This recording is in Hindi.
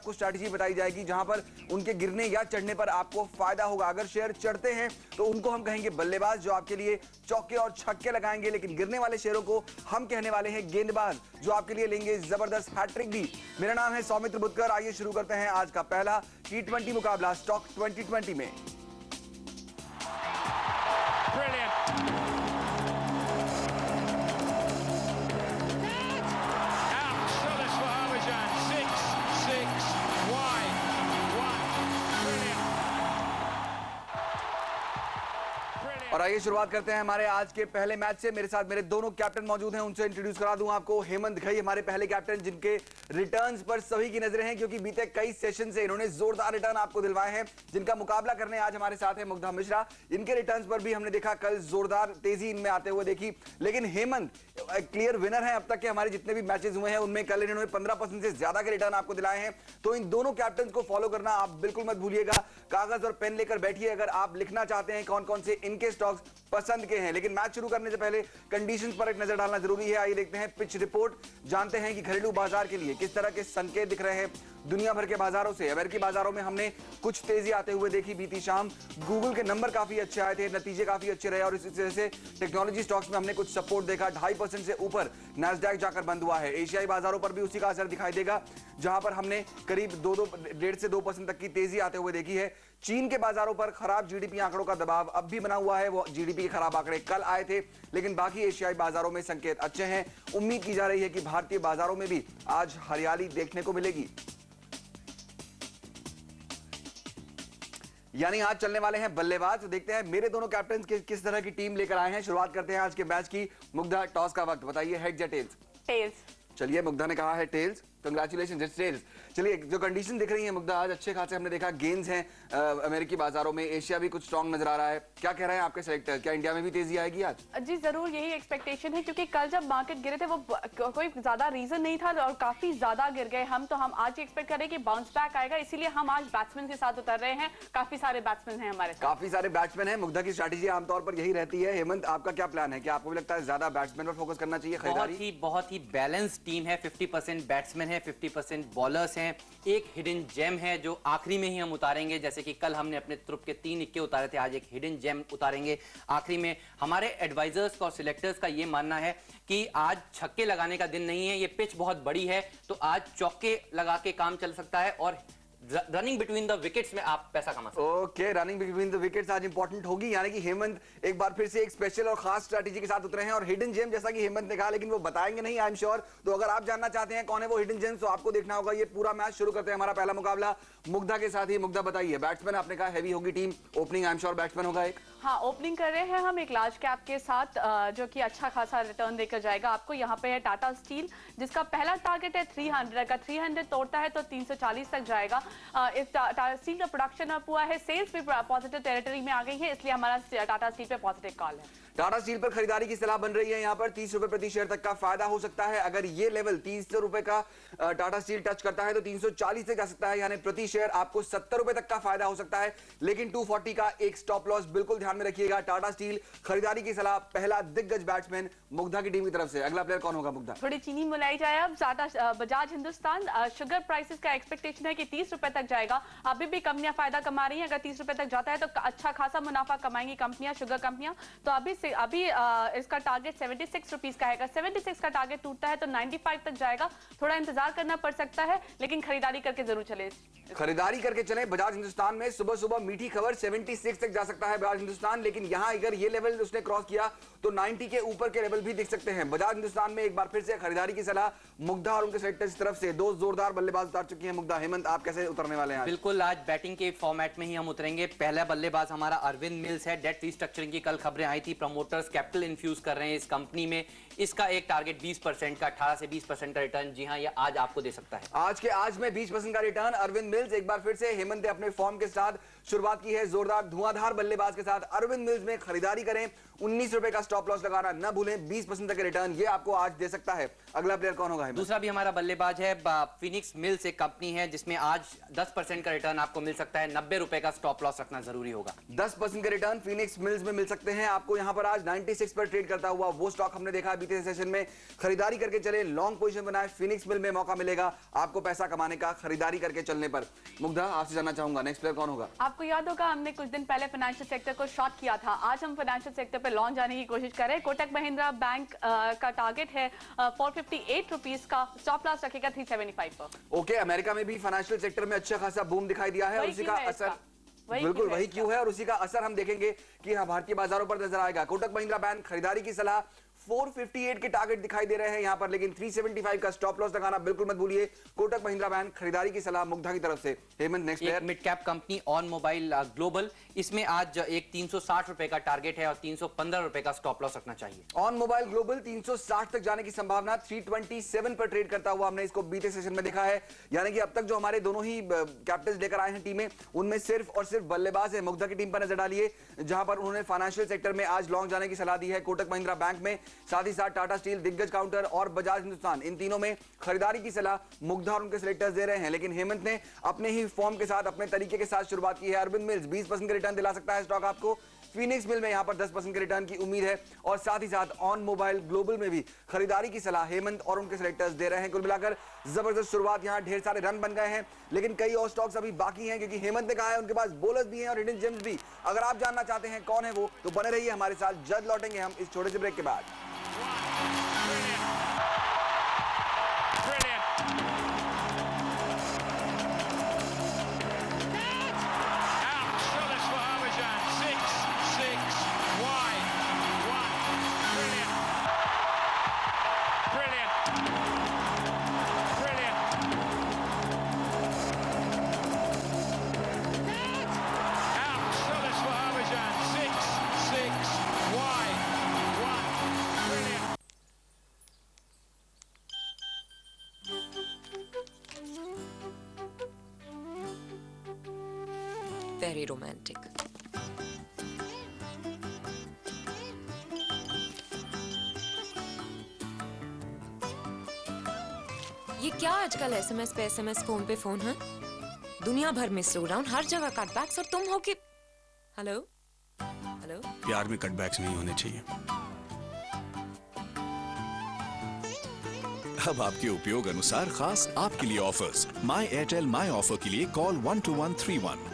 आपको स्ट्रैटेजी बताई जाएगी जहां पर उनके गिरने या चढ़ने पर आपको फायदा होगा। अगर शेयर चढ़ते हैं तो उनको हम कहेंगे बल्लेबाज जो आपके लिए चौके और छक्के लगाएंगे, लेकिन गिरने वाले शेयरों को हम कहने वाले हैं गेंदबाज जो आपके लिए लेंगे जबरदस्त हैट्रिक भी। मेरा नाम है सौमित्र बुद्धकर। आइए शुरू करते हैं आज का पहला T20 मुकाबला स्टॉक 2020 में। और आइए शुरुआत करते हैं हमारे आज के पहले मैच से। मेरे साथ मेरे दोनों कैप्टन मौजूद हैं, उनसे इंट्रोड्यूस करा दूं आपको। हेमंत घई हमारे पहले कैप्टन, जिनके रिटर्न्स पर सभी की नजरें हैं क्योंकि बीते कई सेशन से इन्होंने जोरदार रिटर्न आपको दिलवाए हैं। जिनका मुकाबला करने आज हमारे साथ है मुग्धा मिश्रा। इनके रिटर्न्स पर भी हमने देखा कल जोरदार तेजी इनमें आते हुए देखी, लेकिन हेमंत क्लियर विनर है अब तक के हमारे जितने भी मैचेस हुए हैं उनमें। कल इन्होंने 15% से ज्यादा के रिटर्न आपको दिलाए हैं, तो इन दोनों कैप्टन को फॉलो करना आप बिल्कुल मत भूलिएगा। कागज और पेन लेकर बैठिए अगर आप लिखना चाहते हैं कौन कौन से इनके स्टॉक्स पसंद के हैं। लेकिन मैच शुरू करने से पहले कंडीशंस पर एक नजर डालना जरूरी है। आइए देखते हैं पिच रिपोर्ट, जानते हैं कि घरेलू बाजार के लिए किस तरह के संकेत दिख रहे हैं दुनिया भर के बाजारों से। अमेरिकी बाजारों में हमने कुछ तेजी आते हुए देखी बीती शाम। गूगल के नंबर काफी अच्छे आए थे, नतीजे काफी अच्छे रहे और इसी तरह से टेक्नोलॉजी स्टॉक्स में हमने कुछ सपोर्ट देखा। 2.5% से ऊपर नैस्डैक जाकर बंद हुआ है। एशियाई बाजारों पर भी उसी का असर दिखाई देगा, जहां पर हमने करीब 1.5 से 2% तक की तेजी आते हुए देखी है। चीन के बाजारों पर खराब जीडीपी आंकड़ों का दबाव अब भी बना हुआ है। वो जीडीपी के खराब आंकड़े कल आए थे, लेकिन बाकी एशियाई बाजारों में संकेत अच्छे हैं। उम्मीद की जा रही है कि भारतीय बाजारों में भी आज हरियाली देखने को मिलेगी। यानी आज चलने वाले हैं बल्लेबाज। तो देखते हैं मेरे दोनों कैप्टन किस तरह की टीम लेकर आए हैं। शुरुआत करते हैं आज के मैच की। मुग्धा, टॉस का वक्त, बताइए हेड्स या टेल्स? टेल्स। चलिए, मुग्धा ने कहा है टेल्स। Congratulation, it's tales. चलिए, जो कंडीशन दिख रही है मुग्धा, आज अच्छे खासे हमने देखा गेंस हैं अमेरिकी बाजारों में। एशिया भी कुछ स्ट्रांग नजर आ रहा है। क्या कह रहे हैं आपके सेलेक्टर, क्या इंडिया में भी तेजी आएगी आज? जी जरूर, यही एक्सपेक्टेशन है क्योंकि कल जब मार्केट गिरे थे वो कोई ज्यादा रीजन नहीं था और काफी ज्यादा गिर गए हम, तो हम आज एक्सपेक्ट करें कि बाउंस बैक आएगा, इसीलिए हम आज बैट्समैन के साथ उतर रहे हैं। काफी सारे बैट्समैन हैं हमारे साथ। काफी सारे बैट्समैन हैं। मुग्धा की स्ट्रैटेजी आमतौर पर यही रहती है। हेमंत, आपका क्या प्लान है? क्या आपको भी लगता है ज्यादा बैट्समैन पर फोकस करना चाहिए? बहुत ही बैलेंस टीम है। 50% बैट्समैन है, 50% बॉलर्स हैं। एक हिडन जेम है जो आखिरी में ही हम उतारेंगे, जैसे कि कल हमने अपने ट्रुप के 3 इक्के उतारे थे, आज एक हिडन जेम उतारेंगे आखिरी में। हमारे एडवाइजर्स और सिलेक्टर्स का ये मानना है कि आज छक्के लगाने का दिन नहीं है, ये पिच बहुत बड़ी है, तो आज चौके लगा के काम चल सकता है और रनिंग बिटवीन द विकेट्स में आप पैसा कमा सकते हैं। Okay, running between the wickets आज इंपॉर्टेंट होगी। यानी कि हेमंत एक बार फिर से एक स्पेशल और खास स्ट्रैटेजी के साथ उतरे हैं और हिडन जेम जैसा कि हेमंत ने कहा, लेकिन वो बताएंगे नहीं, आई एम श्योर। तो अगर आप जानना चाहते हैं कौन है वो हिडन जेम, तो आपको देखना होगा ये पूरा मैच। शुरू करते हैं हमारा पहला मुकाबला मुग्धा के साथ ही। मुग्धा, बताइए, बैट्समैन आपने कहा हैवी होगी team, opening I am sure batsman होगा एक। हाँ, ओपनिंग कर रहे हैं हम एक लार्ज कैप के साथ जो कि अच्छा खासा रिटर्न देकर जाएगा आपको। यहाँ पे है टाटा स्टील, जिसका पहला टारगेट है 300 का। 300 तोड़ता है तो 340 तक जाएगा। इस टाटा स्टील का प्रोडक्शन अप हुआ है, सेल्स भी पॉजिटिव टेरिटरी में आ गई है, इसलिए हमारा टाटा स्टील पे पॉजिटिव कॉल है। टाटा स्टील पर खरीदारी की सलाह बन रही है। यहाँ पर 30 रुपए प्रति शेयर तक का फायदा हो सकता है। अगर ये लेवल 30 रुपए का टाटा स्टील टच करता है तो 340 तक जा सकता है, यानी प्रति शेयर आपको 70 रुपए तक का फायदा हो सकता है। लेकिन 240 का एक स्टॉप लॉस बिल्कुल ध्यान में रखिएगा। टाटा स्टील खरीदारी की सलाह पहला दिग्गज बैट्समैन मुग्धा की टीम की तरफ से। अगला प्लेयर कौन होगा मुग्धा? थोड़ी चीनी मिलाई जाए अब। टाटा बजाज हिंदुस्तान, शुगर प्राइसेस का एक्सपेक्टेशन है कि 30 रुपए तक जाएगा। अभी भी कंपनियां फायदा कमा रही हैं। अगर 30 रुपए तक जाता है तो अच्छा खासा मुनाफा कमाएंगी कंपनियां, शुगर कंपनियां। तो अभी इसका टारगेट 76 रुपीज का है। 76 का टारगेट टूटता है तो 95 तक जाएगा। थोड़ा इंतजार करना पड़ सकता है, लेकिन खरीदारी करके जरूर चले। खरीदारी करके चले बजाज हिंदुस्तान में। सुबह सुबह मीठी खबर, 76 तक जा सकता है बजाज हिंदुस्तान, लेकिन यहां अगर ये लेवल उसने क्रॉस किया तो 90 के ऊपर के लेवल भी दिख सकते हैं। बजाज हिंदुस्तान में एक बार फिर से खरीदारी की सलाह मुग्धा और उनके सेलेक्टर्स की तरफ से। दो जोरदार बल्लेबाज उतार चुकी हैं मुग्धा। हेमंत, आप कैसे उतरने वाले हैं? बिल्कुल, आज बैटिंग के फॉर्मेट में ही हम उतरेंगे। पहला बल्लेबाज हमारा अरविंद मिल्स है। डेट रीस्ट्रक्चरिंग की कल खबरें आई थी, प्रमोटर्स कैपिटल इन्फ्यूज कर रहे हैं इस कंपनी में। इसका एक टारगेट 20% का, 18 से 20% का रिटर्न, जी हां, ये आज आपको दे सकता है। आज में 20% का रिटर्न अरविंद मिल्स। एक बार फिर से हेमंत ने अपने फॉर्म के साथ शुरुआत की है, जोरदार धुआंधार बल्लेबाज के साथ। अरविंद मिल्स में खरीदारी करें, 19 रुपए का स्टॉप लॉस लगाना न भूलें। 20% तक का रिटर्न ये आपको आज दे सकता है। अगला प्लेयर कौन होगा? दूसरा भी हमारा बल्लेबाज है फिनिक्स मिल्स, एक कंपनी है जिसमें आज 10% का रिटर्न आपको मिल सकता है। 90 रुपए का स्टॉप लॉस रखना जरूरी होगा। 10% का रिटर्न फिनिक्स मिल्स में मिल सकते हैं आपको। यहां पर आज 96 पर ट्रेड करता हुआ वो स्टॉक हमने देखा बीते सेशन में। खरीदारी करके चले, लॉन्ग पोजीशन बनाए, फिनिक्स मिल में मौका मिलेगा आपको पैसा कमाने का खरीदारी करके चलने पर। मुग्धा, आपसे जानना चाहूंगा नेक्स्ट प्लेयर कौन होगा? आपको याद होगा हमने कुछ दिन पहले फाइनेंशियल सेक्टर को शॉर्ट किया था। आज हम फाइनेंशियल सेक्टर पे लॉन्च जाने की कोशिश कर रहे हैं। कोटक महिंद्रा बैंक का टारगेट है 458 रुपीस का, स्टॉप लॉस रखेगा 375 पर। ओके, अमेरिका में भी फाइनेंशियल सेक्टर में अच्छा खासा बूम दिखाई दिया है और उसी का असर बिल्कुल वही क्यों है और उसी का असर हम देखेंगे कि भारतीय बाजारों पर नजर आएगा। कोटक महिंद्रा बैंक खरीदारी की सलाह, 458 के टारगेट दिखाई दे रहे हैं यहां पर, लेकिन 375 का स्टॉप लॉस लगाना बिल्कुल मत भूलिए। कोटक महिंद्रा बैंक खरीदारी की सलाह मुग्धा की तरफ से। Hemant, next player. Mid cap company on mobile global, इसमें आज एक 360 रुपए का टारगेट है और 315 रुपए का स्टॉप लॉस रखना चाहिए। ऑन मोबाइल ग्लोबल 360 तक जाने की संभावना, 327 पर ट्रेड करता हुआ हमने इसको बीते सेशन में देखा है। यानी कि अब तक जो हमारे दोनों ही कैप्टन लेकर आए हैं टीमें, उनमें सिर्फ और सिर्फ बल्लेबाज है। मुग्धा की टीम पर नजर डालिए जहां पर उन्होंने फाइनेंशियल सेक्टर में आज लॉन्ग जाने की सलाह दी है। कोटक महिंद्रा बैंक में, साथ ही साथ टाटा स्टील, दिग्गज काउंटर और बजाज हिंदुस्तान, इन तीनों में खरीदारी की सलाह मुग्धा और उनके सिलेक्टर्स दे रहे हैं। लेकिन हेमंत ने अपने ही फॉर्म के साथ, अपने तरीके के साथ शुरुआत की है। अरविंद मिल्स 20% का रिटर्न दिला सकता है स्टॉक आपको। फिनिक्स मिल में यहां पर 10% के रिटर्न की उम्मीद है और साथ ही साथ ऑन मोबाइल ग्लोबल में भी खरीदारी की सलाह हेमंत और उनके सिलेक्टर्स दे रहे हैं। कुल मिलाकर जबरदस्त शुरुआत, यहां ढेर सारे रन बन गए हैं, लेकिन कई और स्टॉक्स अभी बाकी हैं क्योंकि हेमंत ने कहा है उनके पास बोलर्स भी हैं और हिडन जेम्स भी। अगर आप जानना चाहते हैं कौन है वो, तो बने रहिए हमारे साथ। जल्द लौटेंगे हम इस छोटे से ब्रेक के बाद। Very romantic. ये क्या आजकल SMS पे SMS, फोन पे फोन है? दुनिया भर में स्लो डाउन, हर जगह कटबैक्स और तुम हो कि हेलो हेलो। प्यार में कटबैक्स नहीं होने चाहिए। अब आपके उपयोग अनुसार खास आपके लिए ऑफर्स। माई एयरटेल माई ऑफर के लिए कॉल 12131।